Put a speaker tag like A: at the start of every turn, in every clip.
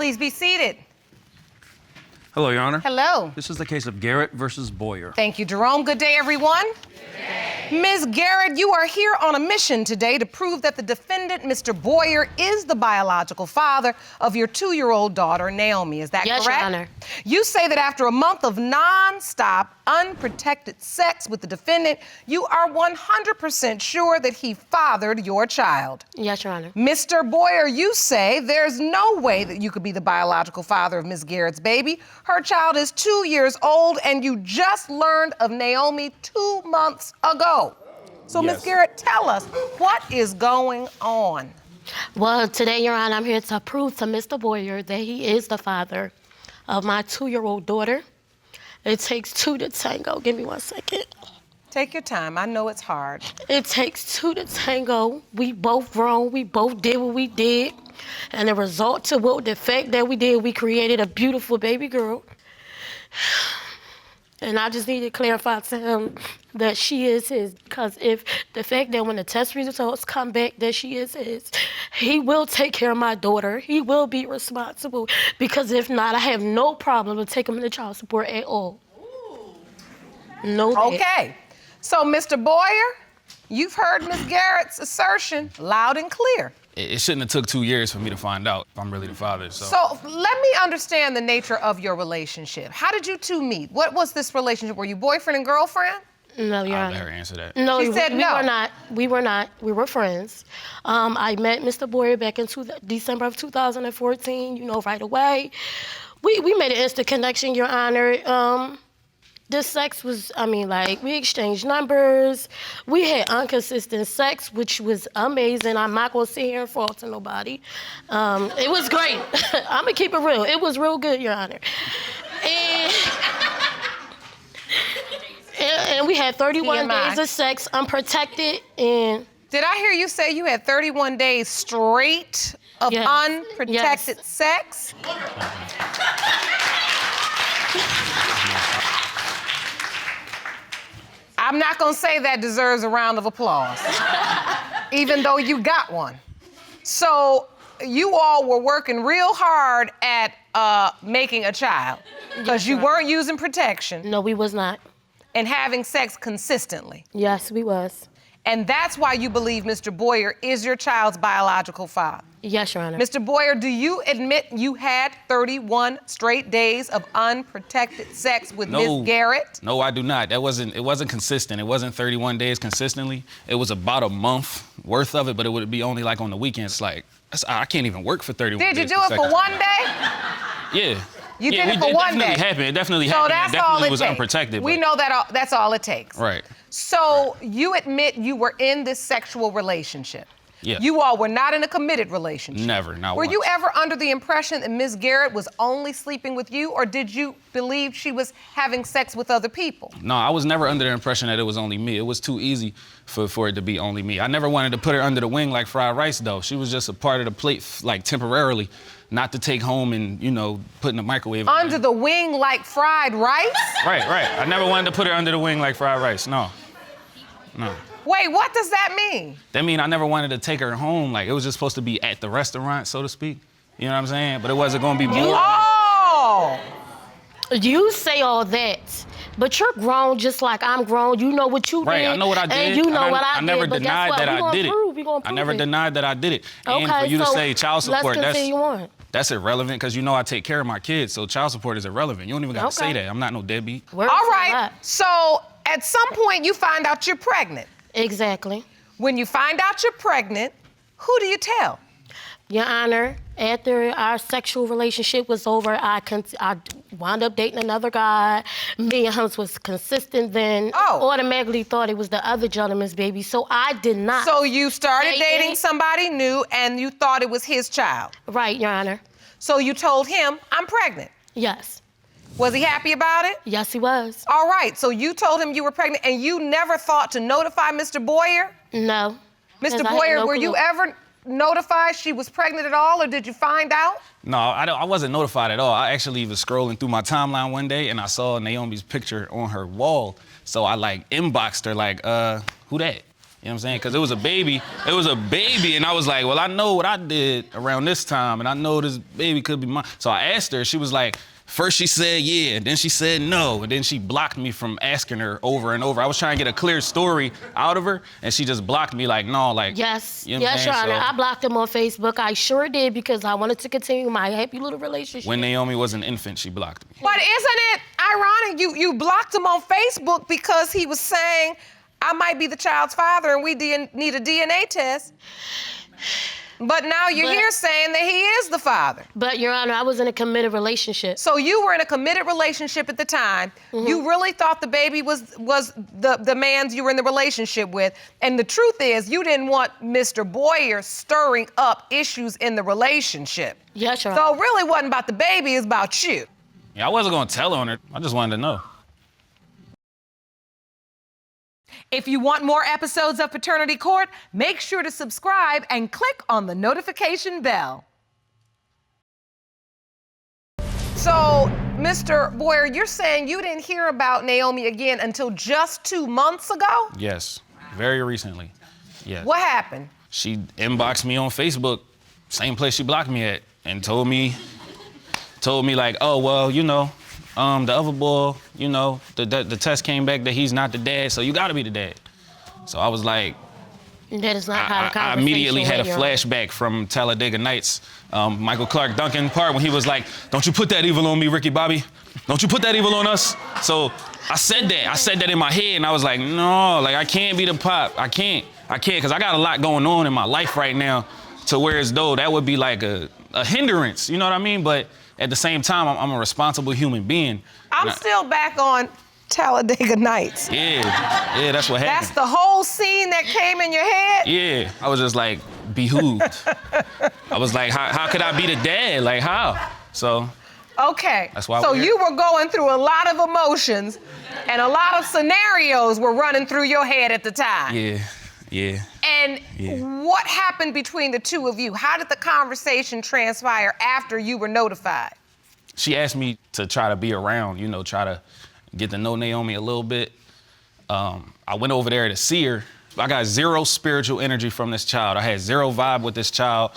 A: Please be seated.
B: Hello, Your Honor.
A: Hello.
B: This is the case of Garrett versus Boyer.
A: Thank you, Jerome. Good day, everyone. Ms. Garrett, you are here on a mission today to prove that the defendant, Mr. Boyer, is the biological father of your 2-year-old daughter, Naomi. Is that correct?
C: Yes, Your Honor.
A: You say that after a month of non-stop, unprotected sex with the defendant, you are 100% sure that he fathered your child.
C: Yes, Your Honor.
A: Mr. Boyer, you say there's no way that you could be the biological father of Ms. Garrett's baby. Her child is 2 years old, and you just learned of Naomi 2 months ago. So,
B: Yes.
A: Ms. Garrett, tell us, what is going on?
C: Well, today, Your Honor, I'm here to prove to Mr. Boyer that he is the father of my 2-year-old daughter. It takes 2 to tango. Give me 1 second.
A: Take your time. I know it's hard.
C: It takes 2 to tango. We both grown. We both did what we did. And the result to the fact that we did, we created a beautiful baby girl. And I just need to clarify to him that she is his, because if the fact that when the test results come back that she is his, he will take care of my daughter. He will be responsible, because if not, I have no problem with taking him to child support at all. No.
A: Okay. So, Mr. Boyer, you've heard Ms. Garrett's assertion loud and clear.
B: It shouldn't have took 2 years for me to find out if I'm really the father, so.
A: So let me understand the nature of your relationship. How did you two meet? What was this relationship? Were you boyfriend and girlfriend?
C: No, Your
B: I'll
C: Honor.
B: let her answer that.
C: No,
A: She said
C: we
A: no.
C: were not. We were not. We were friends. I met Mr. Boyer back in December of 2014, right away. We made an instant connection, Your Honor. The sex was, we exchanged numbers. We had inconsistent sex, which was amazing. I'm not gonna sit here and fault to nobody. It was great. I'm gonna keep it real. It was real good, Your Honor. And we had 31
A: TMI.
C: days of sex, unprotected, and...
A: Did I hear you say you had 31 days straight of
C: Yes.
A: unprotected sex? I'm not gonna say that deserves a round of applause, even though you got one. So you all were working real hard at making a child, because you weren't using protection
C: No, we was not.
A: and having sex consistently.
C: Yes, we was.
A: And that's why you believe Mr. Boyer is your child's biological father.
C: Yes, Your Honor.
A: Mr. Boyer, do you admit you had 31 straight days of unprotected sex with Ms. Garrett?
B: No, I do not. It wasn't consistent. It wasn't 31 days consistently. It was about a month worth of it, but it would be only like on the weekends. I can't even work for 31 days.
A: Did you do it for 1 day?
B: Yeah.
A: You did it for 1 day.
B: It definitely
A: So
B: happened.
A: that's
B: It
A: all
B: definitely
A: it
B: was
A: takes.
B: unprotected.
A: We know that that's all it takes.
B: Right.
A: So you admit you were in this sexual relationship.
B: Yeah.
A: You all were not in a committed relationship.
B: Never, not
A: Were
B: once.
A: you ever under the impression that Ms. Garrett was only sleeping with you, or did you believe she was having sex with other people?
B: No, I was never under the impression that it was only me. It was too easy for it to be only me. I never wanted to put her under the wing like fried rice, though. She was just a part of the plate, like temporarily, not to take home and, put in the microwave.
A: Under the wing like fried rice?
B: Right. I never wanted to put her under the wing like fried rice. No.
A: Wait, what does that mean?
B: That mean I never wanted to take her home. Like, it was just supposed to be at the restaurant, so to speak. You know what I'm saying? But it wasn't gonna be more.
A: Oh!
C: You say all that, but you're grown just like I'm grown. You know what you did.
B: Right, I know what I did.
C: And you know what I did.
B: I never
C: but
B: denied
C: guess what?
B: that I did it.
C: We gonna prove
B: I never
C: it.
B: denied that I did it.
C: Okay,
B: And for you to
C: so
B: say child support,
C: let's continue on.
B: that's irrelevant, because I take care of my kids, so child support is irrelevant. You don't even gotta say
C: Okay.
B: that. I'm not no deadbeat.
A: All right, so at some point you find out you're pregnant.
C: Exactly.
A: When you find out you're pregnant, who do you tell?
C: Your Honor, after our sexual relationship was over, I wound up dating another guy. Me and him was consistent then.
A: Oh.
C: Automatically thought it was the other gentleman's baby, so I did not.
A: So you started
C: Dating.
A: dating somebody new and you thought it was his child.
C: Right, Your Honor.
A: So you told him, I'm pregnant.
C: Yes.
A: Was he happy about it?
C: Yes, he was.
A: All right, so you told him you were pregnant and you never thought to notify Mr. Boyer?
C: No.
A: Mr.
C: 'Cause I had
A: Boyer,
C: no
A: were you
C: clue.
A: ever notified she was pregnant at all, or did you find out?
B: No, I wasn't notified at all. I actually was scrolling through my timeline one day and I saw Naomi's picture on her wall. So I inboxed her who that? You know what I'm saying? Because it was a baby. It was a baby, and I was like, well, I know what I did around this time, and I know this baby could be mine. So I asked her. She was like, first she said yeah, then she said no, and then she blocked me from asking her over and over. I was trying to get a clear story out of her, and she just blocked me like, no, like.
C: Yes,
B: you know what I'm
C: yes,
B: saying?
C: Your Honor.
B: So
C: I blocked him on Facebook. I sure did because I wanted to continue my happy little relationship.
B: when Naomi was an infant, she blocked me.
A: But isn't it ironic you blocked him on Facebook because he was saying, I might be the child's father and we need a DNA test. But now you're here saying that he is the father.
C: But, Your Honor, I was in a committed relationship.
A: So you were in a committed relationship at the time. Mm-hmm. You really thought the baby was the man's you were in the relationship with. And the truth is, you didn't want Mr. Boyer stirring up issues in the relationship.
C: Yes, Your Honor.
A: So it really wasn't about the baby, it's about you.
B: Yeah, I wasn't gonna tell on her. I just wanted to know.
A: If you want more episodes of Paternity Court, make sure to subscribe and click on the notification bell. So, Mr. Boyer, you're saying you didn't hear about Naomi again until just 2 months ago?
B: Yes, very recently. Yes.
A: What happened?
B: She inboxed me on Facebook, same place she blocked me at, and told me like, oh, well, you know, the other boy, you know, the test came back that he's not the dad, so you gotta be the dad. So I was like,
C: that is not how the conversation
B: I immediately had a
C: went,
B: flashback from Talladega Nights, Michael Clark Duncan part when he was like, don't you put that evil on me, Ricky Bobby. Don't you put that evil on us. So I said that in my head, and I was like, no, like I can't be the pop. I can't, because I got a lot going on in my life right now to where as though that would be like a hindrance, you know what I mean? But at the same time, I'm a responsible human being.
A: I'm still back on Talladega Nights.
B: Yeah, that's what happened.
A: That's the whole scene that came in your head?
B: Yeah, I was just like, behooved. I was like, how could I be the dad? Like, how? So.
A: Okay,
B: that's why
A: so you were going through a lot of emotions and a lot of scenarios were running through your head at the time.
B: Yeah.
A: And what happened between the two of you? How did the conversation transpire after you were notified?
B: She asked me to try to be around, you know, try to get to know Naomi a little bit. I went over there to see her. I got zero spiritual energy from this child. I had zero vibe with this child.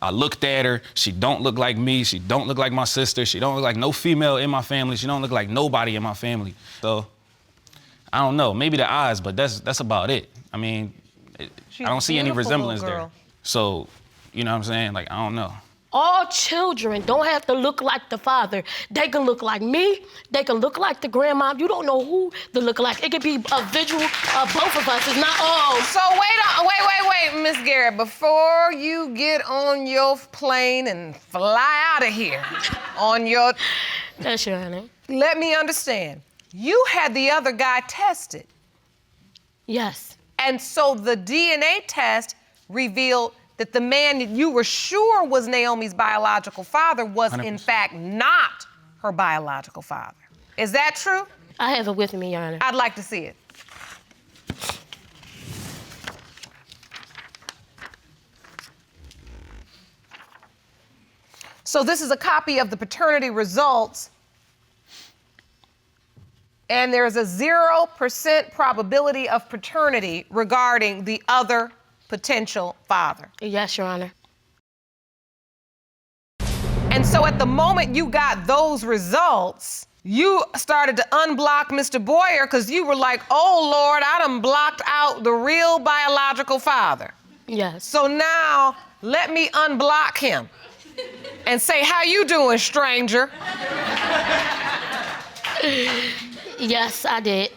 B: I looked at her. She don't look like me. She don't look like my sister. She don't look like no female in my family. She don't look like nobody in my family. So, I don't know. Maybe the eyes, but that's about it. I mean, I don't see any resemblance there. So, you know what I'm saying? Like, I don't know.
C: All children don't have to look like the father. They can look like me. They can look like the grandma. You don't know who to look like. It could be a visual of both of us. It's not all.
A: So wait, Miss Garrett. Before you get on your plane and fly out of here on your...
C: That's your honor.
A: Let me understand. You had the other guy tested.
C: Yes.
A: And so the DNA test revealed that the man that you were sure was Naomi's biological father was
B: 100%.
A: in fact not her biological father. Is that true?
C: I have it with me, Your Honor.
A: I'd like to see it. So this is a copy of the paternity results, and there's a 0% probability of paternity regarding the other potential father.
C: Yes, Your Honor.
A: And so at the moment you got those results, you started to unblock Mr. Boyer because you were like, oh, Lord, I done blocked out the real biological father.
C: Yes.
A: So now let me unblock him and say, how you doing, stranger?
C: Yes, I did.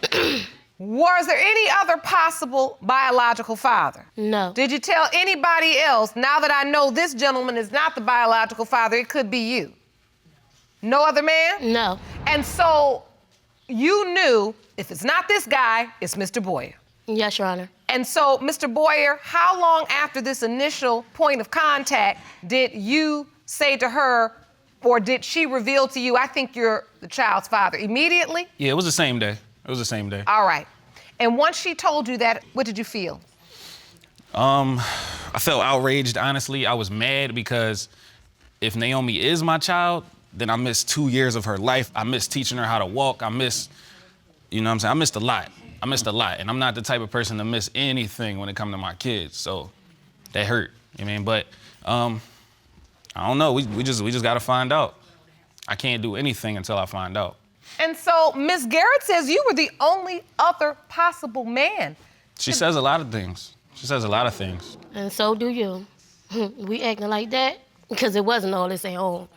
A: Was there any other possible biological father?
C: No.
A: Did you tell anybody else, now that I know this gentleman is not the biological father, it could be you? No other man?
C: No.
A: And so you knew if it's not this guy, it's Mr. Boyer.
C: Yes, Your Honor.
A: And so, Mr. Boyer, how long after this initial point of contact did you say to her, or did she reveal to you, I think you're the child's father? Immediately?
B: Yeah, it was the same day. It was the same day.
A: All right. And once she told you that, what did you feel?
B: I felt outraged, honestly. I was mad because if Naomi is my child, then I missed 2 years of her life. I missed teaching her how to walk. I missed You know what I'm saying? I missed a lot. And I'm not the type of person to miss anything when it comes to my kids. So that hurt. You know what I mean? But I don't know. We just gotta find out. I can't do anything until I find out.
A: And so Miss Garrett says you were the only other possible man.
B: She says a lot of things. She says a lot of things.
C: And so do you. We acting like that because it wasn't all this at home.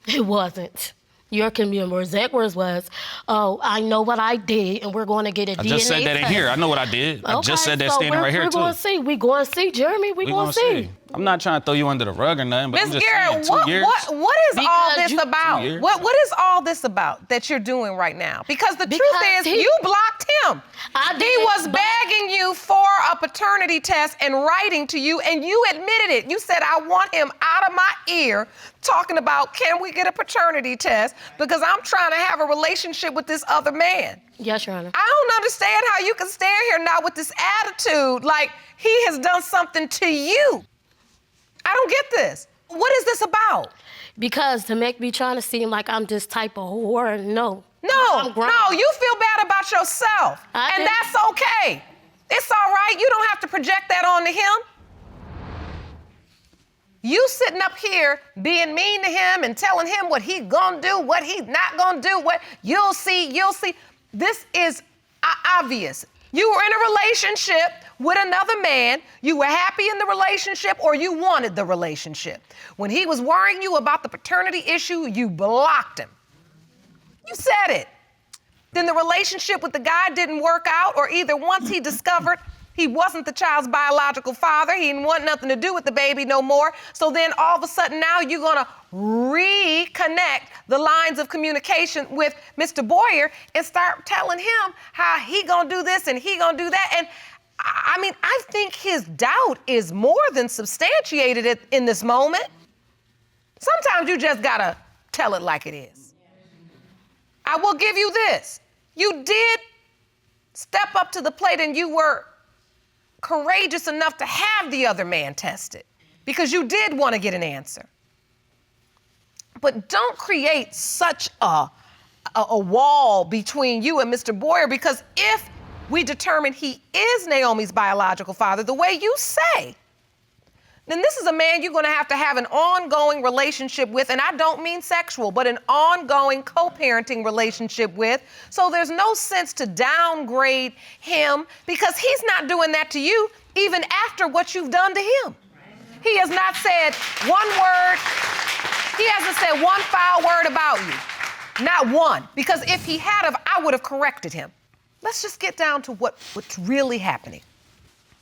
C: It wasn't. Your exact words was, oh, I know what I did, and we're going to get a DNA
B: I just said that in
C: test.
B: here. I know what I did. I just said that
C: so
B: standing right here, too.
C: We're going to see. We're going to see, Jeremy. We're going to see.
B: I'm not trying to throw you under the rug or nothing, but I'm
A: Miss
B: just
A: Garrett,
B: saying, 2 years.
A: what is all this about?
B: 2 years.
A: What is all this about that you're doing right now? Because the truth is, you blocked him.
C: I did,
A: He was
C: but-
A: begging you for a paternity test and writing to you, and you admitted it. You said, I want him out of my ear talking about, can we get a paternity test? Because I'm trying to have a relationship with this other man.
C: Yes, Your Honor.
A: I don't understand how you can stand here now with this attitude like he has done something to you. I don't get this. What is this about?
C: Because to make me trying to seem like I'm this type of whore, no.
A: No, you feel bad about yourself.
C: I
A: And
C: did.
A: that's okay. It's all right. You don't have to project that onto him. You sitting up here being mean to him and telling him what he gonna do, what he's not gonna do, what you'll see. This is obvious. You were in a relationship with another man. You were happy in the relationship or you wanted the relationship. When he was worrying you about the paternity issue, you blocked him. You said it. Then the relationship with the guy didn't work out, or either once he discovered he wasn't the child's biological father, he didn't want nothing to do with the baby no more. So then all of a sudden now you're gonna reconnect the lines of communication with Mr. Boyer and start telling him how he gonna do this and he gonna do that. And I mean, I think his doubt is more than substantiated in this moment. Sometimes you just gotta tell it like it is. I will give you this. You did step up to the plate and you were courageous enough to have the other man tested because you did want to get an answer. But don't create such a wall between you and Mr. Boyer, because if we determine he is Naomi's biological father, the way you say, then this is a man you're going to have an ongoing relationship with, and I don't mean sexual, but an ongoing co-parenting relationship with. So there's no sense to downgrade him because he's not doing that to you even after what you've done to him. He has not said one word. He hasn't said one foul word about you. Not one. Because if he had have, I would have corrected him. Let's just get down to what's really happening.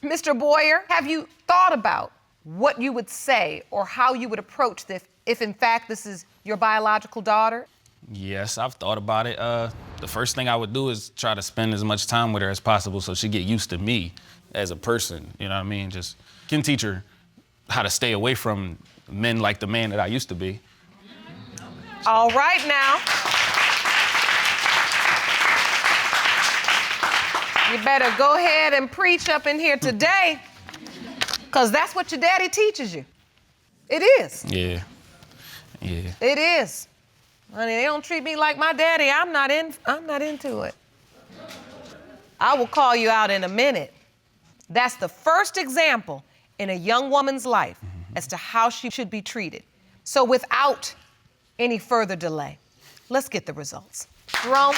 A: Mr. Boyer, have you thought about what you would say or how you would approach this if in fact this is your biological daughter?
B: Yes, I've thought about it. The first thing I would do is try to spend as much time with her as possible so she get used to me as a person, you know what I mean? Just can teach her how to stay away from men like the man that I used to be.
A: All right now. You better go ahead and preach up in here today, because that's what your daddy teaches you. It is.
B: Yeah.
A: It is. Honey, they don't treat me like my daddy. I'm not into it. I will call you out in a minute. That's the first example in a young woman's life as to how she should be treated. So without any further delay, let's get the results. Jerome.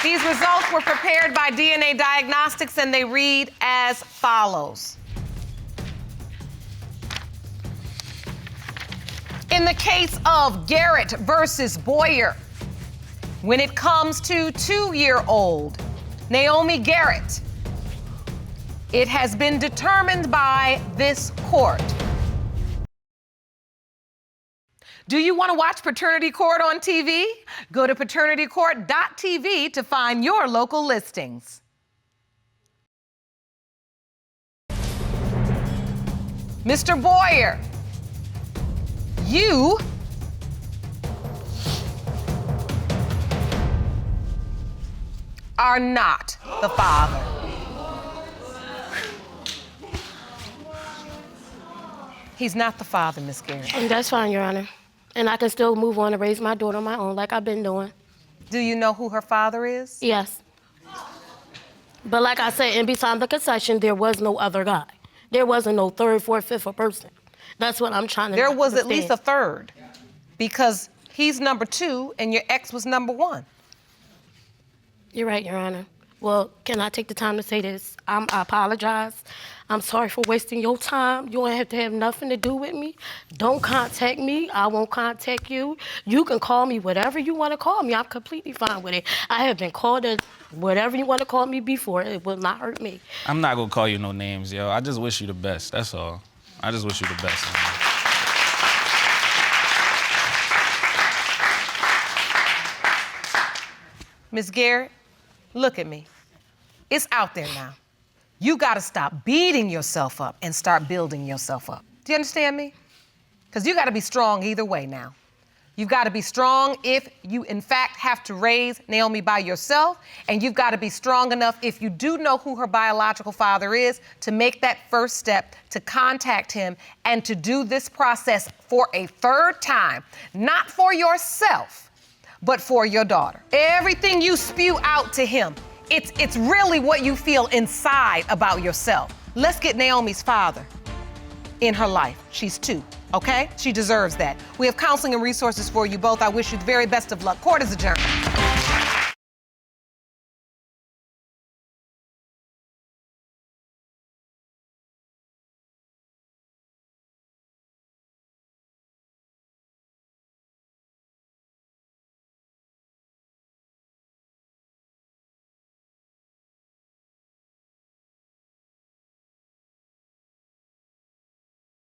A: These results were prepared by DNA Diagnostics and they read as follows. In the case of Garrett versus Boyer, when it comes to 2-year-old Naomi Garrett, it has been determined by this court. Do you want to watch Paternity Court on TV? Go to paternitycourt.tv to find your local listings. Mr. Boyer, you are not the father. He's not the father, Miss Garrett.
C: That's fine, Your Honor. And I can still move on and raise my daughter on my own like I've been doing.
A: Do you know who her father is?
C: Yes. But like I said, in beside the concession, there was no other guy. There wasn't no third, fourth, fifth person. That's what I'm trying to
A: There was
C: understand.
A: at least a third, because he's number 2 and your ex was number 1.
C: You're right, Your Honor. Well, can I take the time to say this? I apologize. I'm sorry for wasting your time. You don't have to have nothing to do with me. Don't contact me. I won't contact you. You can call me whatever you want to call me. I'm completely fine with it. I have been called whatever you want to call me before. It will not hurt me.
B: I'm not gonna call you no names, yo. I just wish you the best, that's all. I just wish you the best.
A: Miss Garrett, look at me. It's out there now. You gotta stop beating yourself up and start building yourself up. Do you understand me? Because you gotta be strong either way now. You've gotta be strong if you, in fact, have to raise Naomi by yourself, and you've gotta be strong enough if you do know who her biological father is to make that first step to contact him and to do this process for a third time, not for yourself, but for your daughter. Everything you spew out to him, it's really what you feel inside about yourself. Let's get Naomi's father in her life. She's 2, okay? She deserves that. We have counseling and resources for you both. I wish you the very best of luck. Court is adjourned.